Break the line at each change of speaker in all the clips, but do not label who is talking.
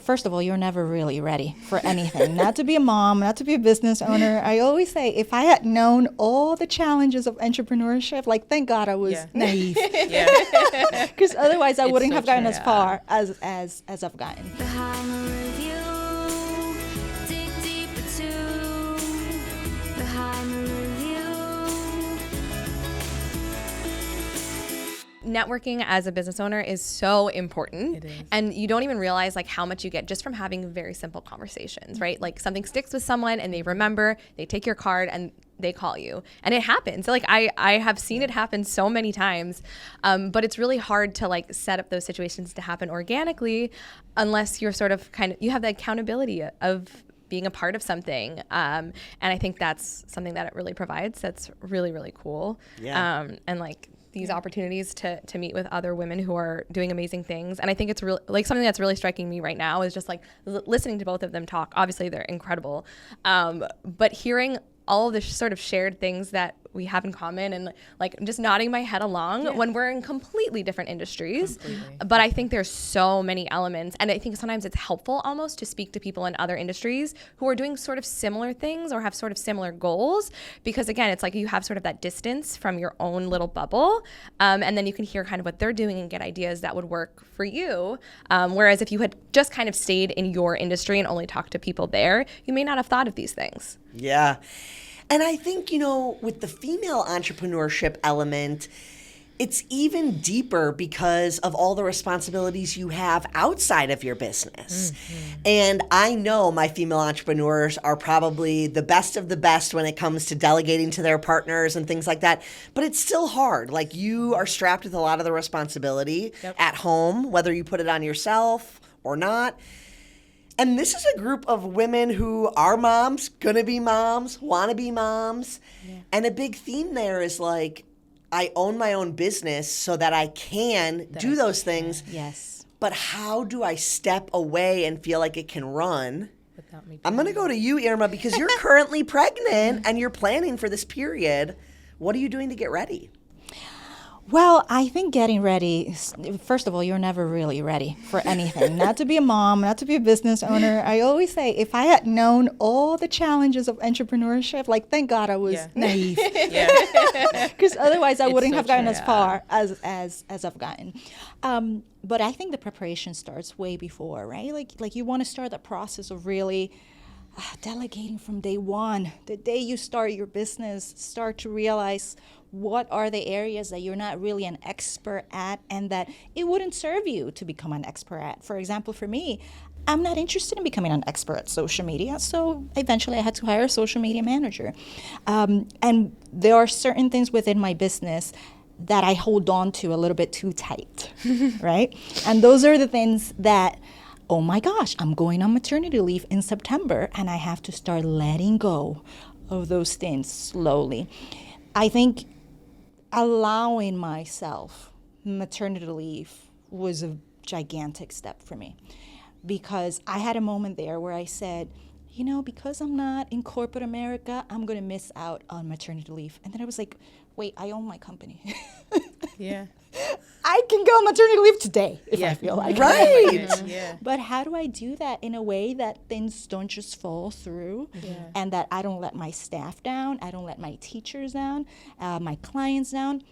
first of all, you're never really ready for anything. Not to be a mom, not to be a business owner. I always say, if I had known all the challenges of entrepreneurship, like, thank God I was naive. Because otherwise I wouldn't have gotten as far as I've gotten.
Behind the review, dig deeper too. Behind the review.
Networking as a business owner is so important.
It is.
And you don't even realize like how much you get just from having very simple conversations, right? Like something sticks with someone and they remember, they take your card and they call you. And it happens. Like I have seen it happen so many times, but it's really hard to like set up those situations to happen organically unless you're sort of you have the accountability of being a part of something. And I think that's something that it really provides. That's really, really cool.
Yeah.
And like these opportunities to meet with other women who are doing amazing things. And I think it's really like something that's really striking me right now is just like listening to both of them talk. Obviously they're incredible. But hearing all of the sort of shared things that we have in common and like just nodding my head along when we're in completely different industries. But I think there's so many elements. And I think sometimes it's helpful almost to speak to people in other industries who are doing sort of similar things or have sort of similar goals. Because again, it's like you have sort of that distance from your own little bubble. And then you can hear kind of what they're doing and get ideas that would work for you. Whereas if you had just kind of stayed in your industry and only talked to people there, you may not have thought of these things.
Yeah. And I think, with the female entrepreneurship element, it's even deeper because of all the responsibilities you have outside of your business. Mm-hmm. And I know my female entrepreneurs are probably the best of the best when it comes to delegating to their partners and things like that. But it's still hard. Like you are strapped with a lot of the responsibility at home, whether you put it on yourself or not. And this is a group of women who are moms, gonna be moms, wanna be moms. Yeah. And a big theme there is like, I own my own business so that I can do those things.
Yes.
But how do I step away and feel like it can run?
Without me.
I'm gonna go to you, Irma, because you're currently pregnant and you're planning for this period. What are you doing to get ready?
Well, I think getting ready, first of all, you're never really ready for anything. Not to be a mom, not to be a business owner. I always say, if I had known all the challenges of entrepreneurship, like, thank God I was naive. Because otherwise I wouldn't have gotten as far as I've gotten. But I think the preparation starts way before, right? Like you want to start the process of really delegating from day one. The day you start your business, start to realize what are the areas that you're not really an expert at and that it wouldn't serve you to become an expert at. For example, for me, I'm not interested in becoming an expert at social media, so eventually I had to hire a social media manager. And there are certain things within my business that I hold on to a little bit too tight, right? And those are the things that, oh my gosh, I'm going on maternity leave in September and I have to start letting go of those things slowly. I think allowing myself maternity leave was a gigantic step for me because I had a moment there where I said, because I'm not in corporate America, I'm going to miss out on maternity leave. And then I was like, wait, I own my company.
Yeah.
I can go on maternity leave today if I feel like
right.
it. Yeah. But how do I do that in a way that things don't just fall through and that I don't let my staff down, I don't let my teachers down, my clients down?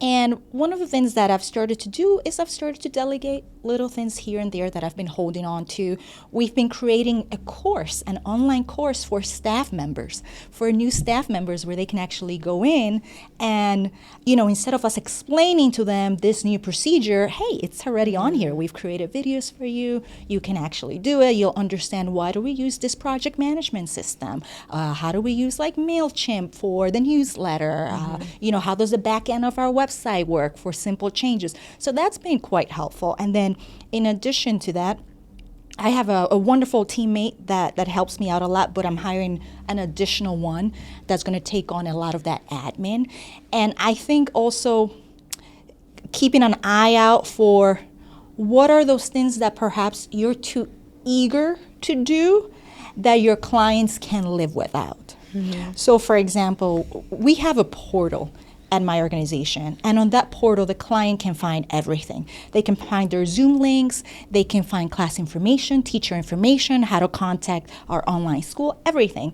And one of the things that I've started to do is I've started to delegate little things here and there that I've been holding on to. We've been creating a course, an online course for staff members, for new staff members where they can actually go in and, instead of us explaining to them this new procedure, hey, it's already on here. We've created videos for you. You can actually do it. You'll understand why do we use this project management system? How do we use like MailChimp for the newsletter? How does the back end of our website work for simple changes? So that's been quite helpful. And then in addition to that, I have a wonderful teammate that helps me out a lot, but I'm hiring an additional one that's going to take on a lot of that admin. And I think also keeping an eye out for what are those things that perhaps you're too eager to do that your clients can live without. Mm-hmm. So for example, we have a portal at my organization. And on that portal, the client can find everything. They can find their Zoom links, they can find class information, teacher information, how to contact our online school, everything.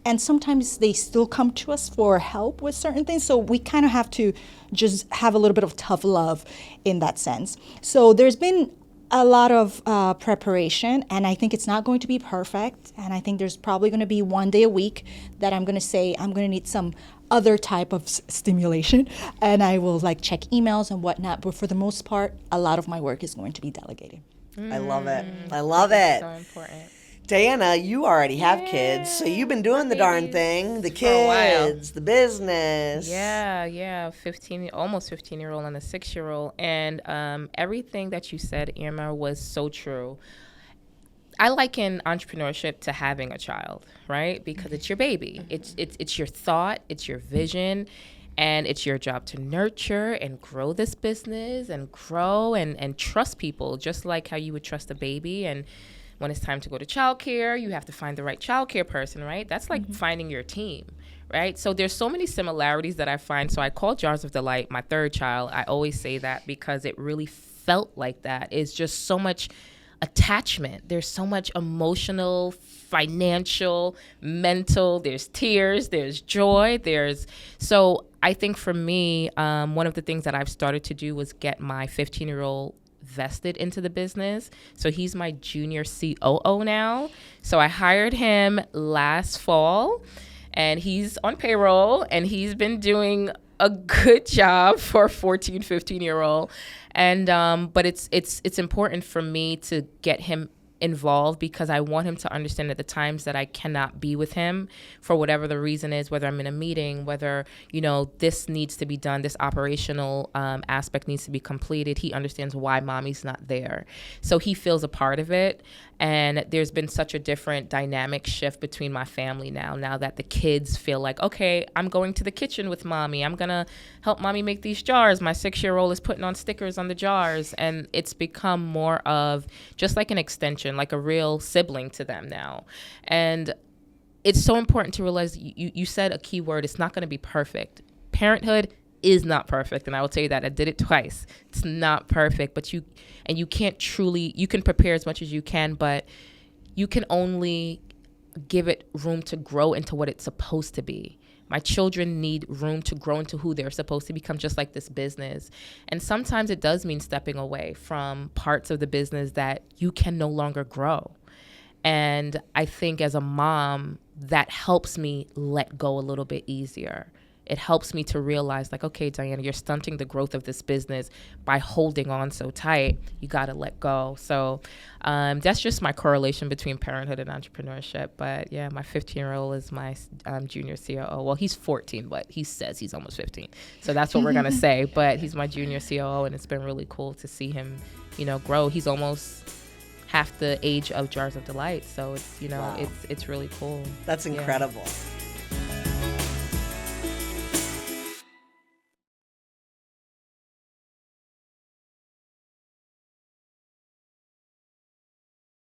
And sometimes they still come to us for help with certain things. So we kind of have to just have a little bit of tough love in that sense. So there's been a lot of preparation, and I think it's not going to be perfect. And I think there's probably going to be one day a week that I'm going to say I'm going to need some other type of stimulation, and I will like check emails and whatnot. But for the most part, a lot of my work is going to be delegated.
I love it. I love it.
So important.
Diana, you already have kids, so you've been doing the darn thing. The
a while.
kids, the business.
Yeah, almost 15-year-old and a 6-year-old, and everything that you said, Irma, was so true. I liken entrepreneurship to having a child, right? Because it's your baby. It's your thought, it's your vision, and it's your job to nurture and grow this business and grow and trust people, just like how you would trust a baby. And when it's time to go to childcare, you have to find the right childcare person, right? That's like finding your team, right? So there's so many similarities that I find. So I call Jars of Delight my third child. I always say that because it really felt like that. It's just so much attachment. There's so much emotional, financial, mental. There's tears. There's joy. So I think for me, one of the things that I've started to do was get my 15-year-old vested into the business. So he's my junior COO now. So I hired him last fall, and he's on payroll, and he's been doing a good job for a 14, 15-year-old. And but it's important for me to get him involved because I want him to understand at the times that I cannot be with him for whatever the reason is, whether I'm in a meeting, whether, this needs to be done, this operational aspect needs to be completed. He understands why mommy's not there. So he feels a part of it. And there's been such a different dynamic shift between my family now that the kids feel like, okay, I'm going to the kitchen with mommy. I'm going to help mommy make these jars. My 6-year-old is putting on stickers on the jars. And it's become more of just like an extension, like a real sibling to them now. And it's so important to realize you said a key word. It's not going to be perfect. Parenthood is not perfect, and I will tell you that. I did it twice. It's not perfect, but you can prepare as much as you can, but you can only give it room to grow into what it's supposed to be. My children need room to grow into who they're supposed to become, just like this business. And sometimes it does mean stepping away from parts of the business that you can no longer grow. And I think as a mom, that helps me let go a little bit easier. It helps me to realize, like, okay, Diana, you're stunting the growth of this business by holding on so tight. You got to let go. So that's just my correlation between parenthood and entrepreneurship. But yeah, my 15-year-old is my junior COO. Well, he's 14, but he says he's almost 15. So that's what we're going to say. But he's my junior COO, and it's been really cool to see him, grow. He's almost half the age of Jars of Delight. So it's,
Wow.
it's really cool.
That's incredible.
Yeah.